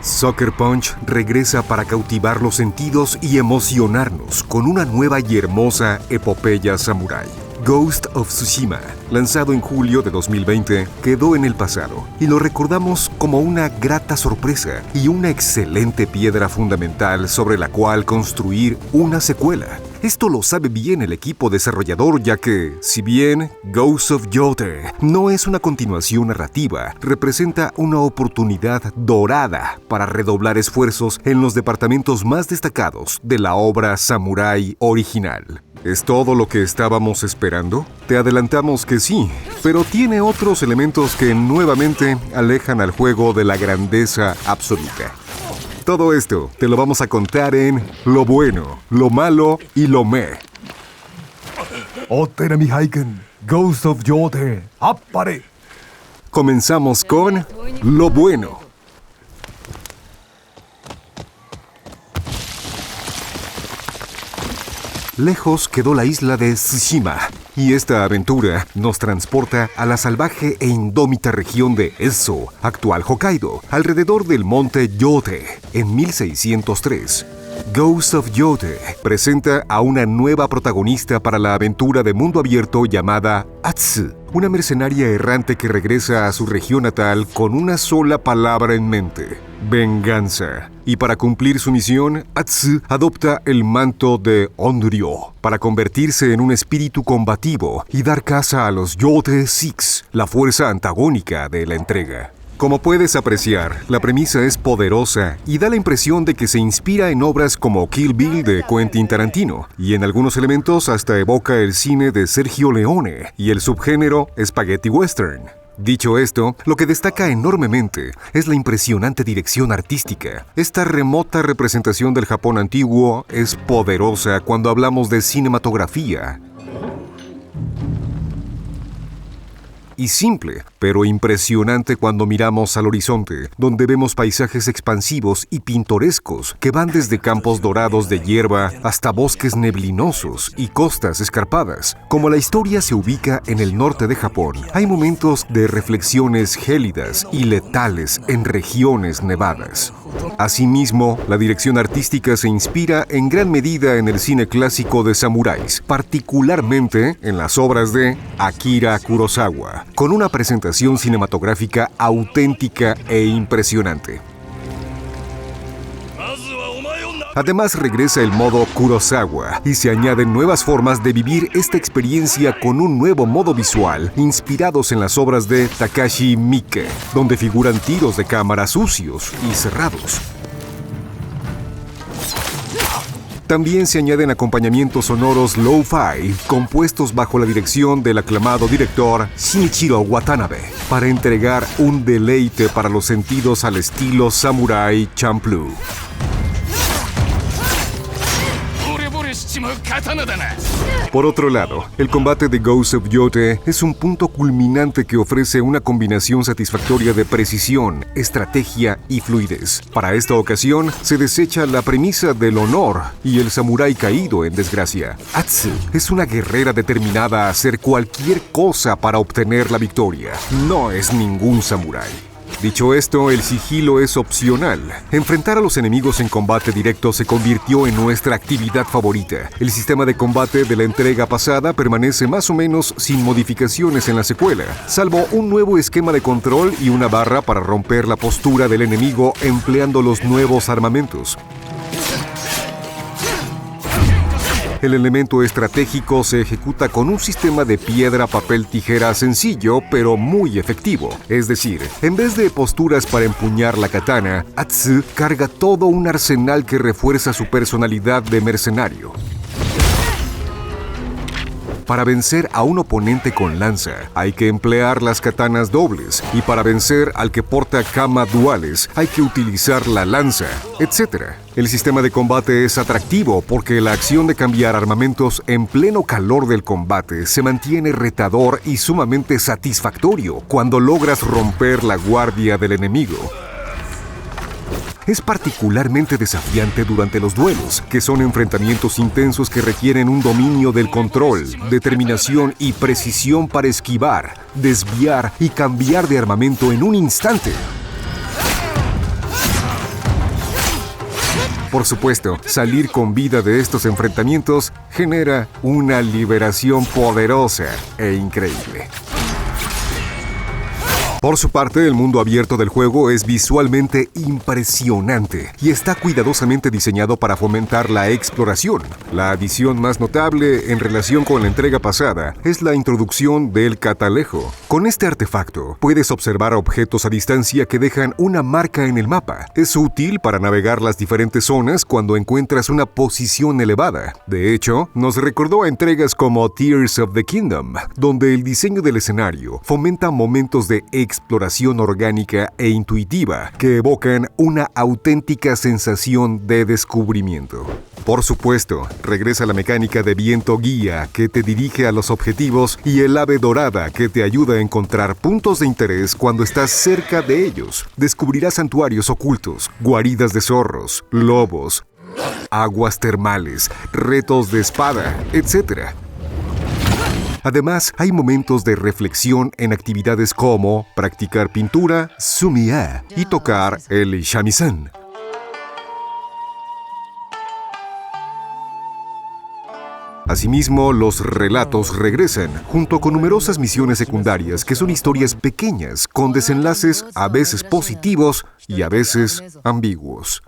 Sucker Punch regresa para cautivar los sentidos y emocionarnos con una nueva y hermosa epopeya samurái. Ghost of Tsushima, lanzado en julio de 2020, quedó en el pasado y lo recordamos como una grata sorpresa y una excelente piedra fundamental sobre la cual construir una secuela. Esto lo sabe bien el equipo desarrollador, ya que, si bien Ghost of Yotei no es una continuación narrativa, representa una oportunidad dorada para redoblar esfuerzos en los departamentos más destacados de la obra samurái original. ¿Es todo lo que estábamos esperando? Te adelantamos que sí, pero tiene otros elementos que nuevamente alejan al juego de la grandeza absoluta. Todo esto te lo vamos a contar en Lo Bueno, Lo Malo y Lo Meh. Otenami Haiken, Ghost of Yotei, ¡appare! Comenzamos con Lo Bueno. Lejos quedó la isla de Tsushima, y esta aventura nos transporta a la salvaje e indómita región de Ezo, actual Hokkaido, alrededor del monte Yotei, en 1603. Ghost of Yotei presenta a una nueva protagonista para la aventura de mundo abierto llamada Atsu, una mercenaria errante que regresa a su región natal con una sola palabra en mente: venganza. Y para cumplir su misión, Atsu adopta el manto de Onryo para convertirse en un espíritu combativo y dar caza a los Yotei Six, la fuerza antagónica de la entrega. Como puedes apreciar, la premisa es poderosa y da la impresión de que se inspira en obras como Kill Bill de Quentin Tarantino, y en algunos elementos hasta evoca el cine de Sergio Leone y el subgénero Spaghetti Western. Dicho esto, lo que destaca enormemente es la impresionante dirección artística. Esta remota representación del Japón antiguo es poderosa cuando hablamos de cinematografía. Y simple, pero impresionante cuando miramos al horizonte, donde vemos paisajes expansivos y pintorescos que van desde campos dorados de hierba hasta bosques neblinosos y costas escarpadas. Como la historia se ubica en el norte de Japón, hay momentos de reflexiones gélidas y letales en regiones nevadas. Asimismo, la dirección artística se inspira en gran medida en el cine clásico de samuráis, particularmente en las obras de Akira Kurosawa, con una presentación cinematográfica auténtica e impresionante. Además, regresa el modo Kurosawa y se añaden nuevas formas de vivir esta experiencia con un nuevo modo visual inspirados en las obras de Takashi Miike, donde figuran tiros de cámara sucios y cerrados. También se añaden acompañamientos sonoros lo-fi, compuestos bajo la dirección del aclamado director Shinichiro Watanabe, para entregar un deleite para los sentidos al estilo Samurai Champloo. Por otro lado, el combate de Ghost of Yotei es un punto culminante que ofrece una combinación satisfactoria de precisión, estrategia y fluidez. Para esta ocasión, se desecha la premisa del honor y el samurái caído en desgracia. Atsu es una guerrera determinada a hacer cualquier cosa para obtener la victoria. No es ningún samurái. Dicho esto, el sigilo es opcional. Enfrentar a los enemigos en combate directo se convirtió en nuestra actividad favorita. El sistema de combate de la entrega pasada permanece más o menos sin modificaciones en la secuela, salvo un nuevo esquema de control y una barra para romper la postura del enemigo empleando los nuevos armamentos. El elemento estratégico se ejecuta con un sistema de piedra, papel, tijera sencillo, pero muy efectivo. Es decir, en vez de posturas para empuñar la katana, Atsu carga todo un arsenal que refuerza su personalidad de mercenario. Para vencer a un oponente con lanza, hay que emplear las katanas dobles, y para vencer al que porta kama duales, hay que utilizar la lanza, etc. El sistema de combate es atractivo porque la acción de cambiar armamentos en pleno calor del combate se mantiene retador y sumamente satisfactorio cuando logras romper la guardia del enemigo. Es particularmente desafiante durante los duelos, que son enfrentamientos intensos que requieren un dominio del control, determinación y precisión para esquivar, desviar y cambiar de armamento en un instante. Por supuesto, salir con vida de estos enfrentamientos genera una liberación poderosa e increíble. Por su parte, el mundo abierto del juego es visualmente impresionante y está cuidadosamente diseñado para fomentar la exploración. La adición más notable en relación con la entrega pasada es la introducción del catalejo. Con este artefacto, puedes observar objetos a distancia que dejan una marca en el mapa. Es útil para navegar las diferentes zonas cuando encuentras una posición elevada. De hecho, nos recordó a entregas como Tears of the Kingdom, donde el diseño del escenario fomenta momentos de exploración orgánica e intuitiva que evocan una auténtica sensación de descubrimiento. Por supuesto, regresa la mecánica de viento guía que te dirige a los objetivos y el ave dorada que te ayuda a encontrar puntos de interés cuando estás cerca de ellos. Descubrirás santuarios ocultos, guaridas de zorros, lobos, aguas termales, retos de espada, etc. Además, hay momentos de reflexión en actividades como practicar pintura, sumié, y tocar el shamisen. Asimismo, los relatos regresan, junto con numerosas misiones secundarias que son historias pequeñas, con desenlaces a veces positivos y a veces ambiguos.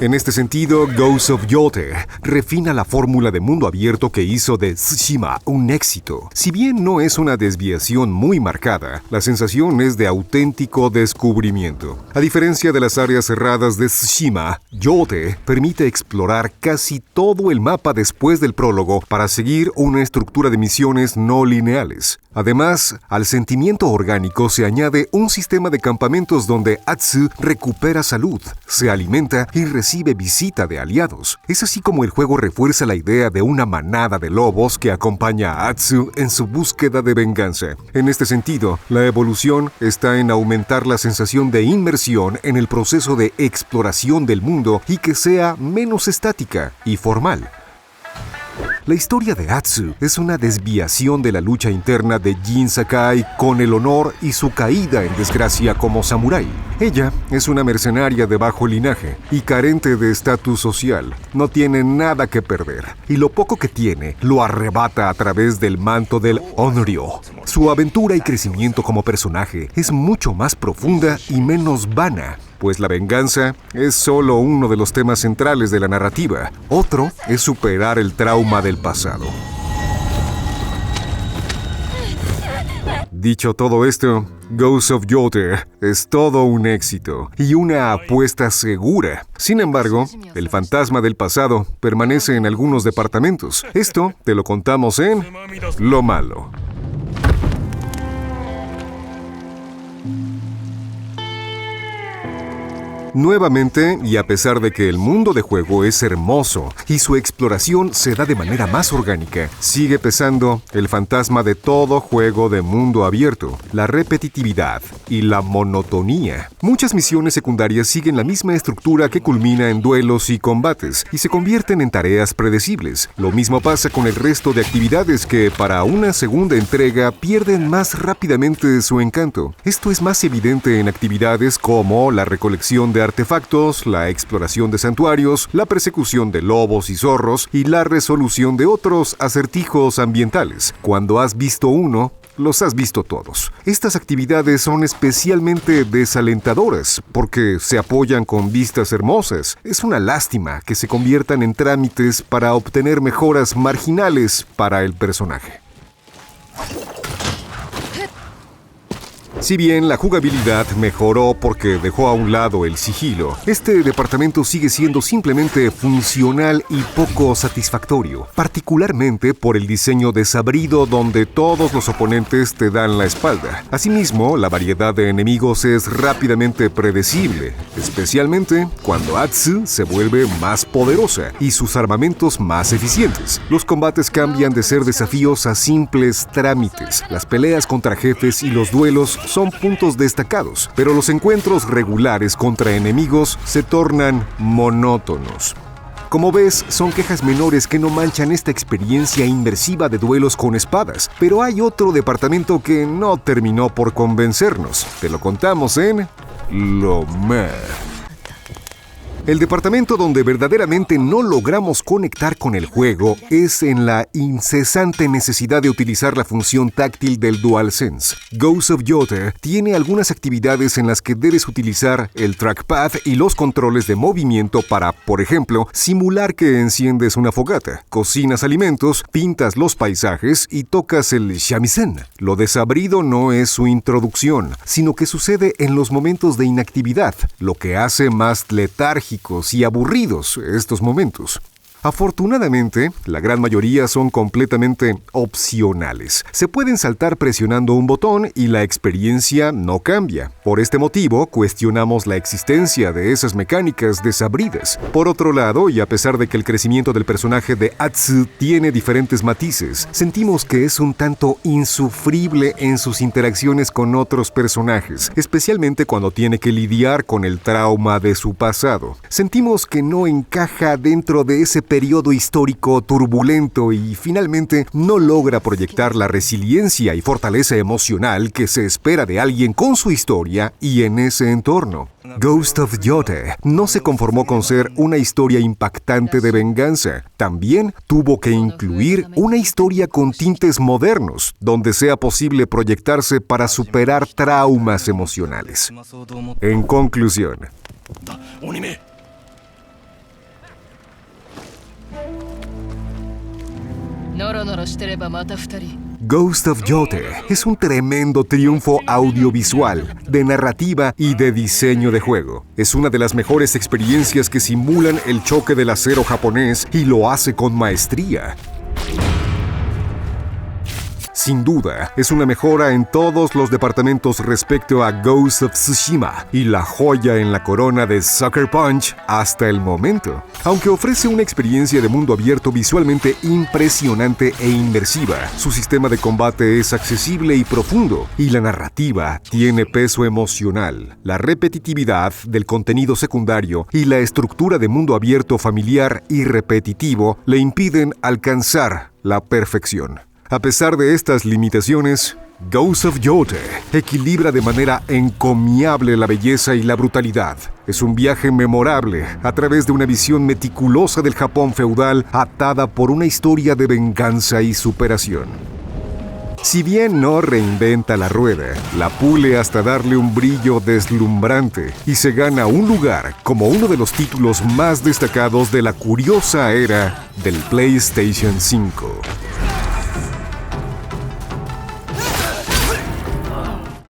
En este sentido, Ghost of Yote refina la fórmula de mundo abierto que hizo de Tsushima un éxito. Si bien no es una desviación muy marcada, la sensación es de auténtico descubrimiento. A diferencia de las áreas cerradas de Tsushima, Yote permite explorar casi todo el mapa después del prólogo para seguir una estructura de misiones no lineales. Además, al sentimiento orgánico se añade un sistema de campamentos donde Atsu recupera salud, se alimenta y recibe visita de aliados. Es así como el juego refuerza la idea de una manada de lobos que acompaña a Atsu en su búsqueda de venganza. En este sentido, la evolución está en aumentar la sensación de inmersión en el proceso de exploración del mundo y que sea menos estática y formal. La historia de Atsu es una desviación de la lucha interna de Jin Sakai con el honor y su caída en desgracia como samurái. Ella es una mercenaria de bajo linaje y carente de estatus social. No tiene nada que perder y lo poco que tiene lo arrebata a través del manto del Onryo. Su aventura y crecimiento como personaje es mucho más profunda y menos vana, pues la venganza es solo uno de los temas centrales de la narrativa. Otro es superar el trauma del pasado. Dicho todo esto, Ghost of Yote es todo un éxito y una apuesta segura. Sin embargo, el fantasma del pasado permanece en algunos departamentos. Esto te lo contamos en Lo Malo. Nuevamente, y a pesar de que el mundo de juego es hermoso y su exploración se da de manera más orgánica, sigue pesando el fantasma de todo juego de mundo abierto, la repetitividad y la monotonía. Muchas misiones secundarias siguen la misma estructura que culmina en duelos y combates y se convierten en tareas predecibles. Lo mismo pasa con el resto de actividades que, para una segunda entrega, pierden más rápidamente su encanto. Esto es más evidente en actividades como la recolección de artefactos, la exploración de santuarios, la persecución de lobos y zorros y la resolución de otros acertijos ambientales. Cuando has visto uno, los has visto todos. Estas actividades son especialmente desalentadoras porque se apoyan con vistas hermosas. Es una lástima que se conviertan en trámites para obtener mejoras marginales para el personaje. Si bien la jugabilidad mejoró porque dejó a un lado el sigilo, este departamento sigue siendo simplemente funcional y poco satisfactorio, particularmente por el diseño desabrido donde todos los oponentes te dan la espalda. Asimismo, la variedad de enemigos es rápidamente predecible, especialmente cuando Atsu se vuelve más poderosa y sus armamentos más eficientes. Los combates cambian de ser desafíos a simples trámites. Las peleas contra jefes y los duelos son puntos destacados, pero los encuentros regulares contra enemigos se tornan monótonos. Como ves, son quejas menores que no manchan esta experiencia inmersiva de duelos con espadas, pero hay otro departamento que no terminó por convencernos. Te lo contamos en Lo Meh. El departamento donde verdaderamente no logramos conectar con el juego es en la incesante necesidad de utilizar la función táctil del DualSense. Ghost of Yotei tiene algunas actividades en las que debes utilizar el trackpad y los controles de movimiento para, por ejemplo, simular que enciendes una fogata, cocinas alimentos, pintas los paisajes y tocas el shamisen. Lo desabrido no es su introducción, sino que sucede en los momentos de inactividad, lo que hace más letárgico y aburridos estos momentos. Afortunadamente, la gran mayoría son completamente opcionales. Se pueden saltar presionando un botón y la experiencia no cambia. Por este motivo, cuestionamos la existencia de esas mecánicas desabridas. Por otro lado, y a pesar de que el crecimiento del personaje de Atsu tiene diferentes matices, sentimos que es un tanto insufrible en sus interacciones con otros personajes, especialmente cuando tiene que lidiar con el trauma de su pasado. Sentimos que no encaja dentro de ese periodo histórico turbulento y finalmente no logra proyectar la resiliencia y fortaleza emocional que se espera de alguien con su historia y en ese entorno. Ghost of Yotei no se conformó con ser una historia impactante de venganza, también tuvo que incluir una historia con tintes modernos, donde sea posible proyectarse para superar traumas emocionales. En conclusión, Ghost of Yotei es un tremendo triunfo audiovisual, de narrativa y de diseño de juego. Es una de las mejores experiencias que simulan el choque del acero japonés y lo hace con maestría. Sin duda, es una mejora en todos los departamentos respecto a Ghost of Tsushima y la joya en la corona de Sucker Punch hasta el momento. Aunque ofrece una experiencia de mundo abierto visualmente impresionante e inmersiva, su sistema de combate es accesible y profundo, y la narrativa tiene peso emocional. La repetitividad del contenido secundario y la estructura de mundo abierto familiar y repetitivo le impiden alcanzar la perfección. A pesar de estas limitaciones, Ghost of Yotei equilibra de manera encomiable la belleza y la brutalidad. Es un viaje memorable a través de una visión meticulosa del Japón feudal atada por una historia de venganza y superación. Si bien no reinventa la rueda, la pule hasta darle un brillo deslumbrante y se gana un lugar como uno de los títulos más destacados de la curiosa era del PlayStation 5.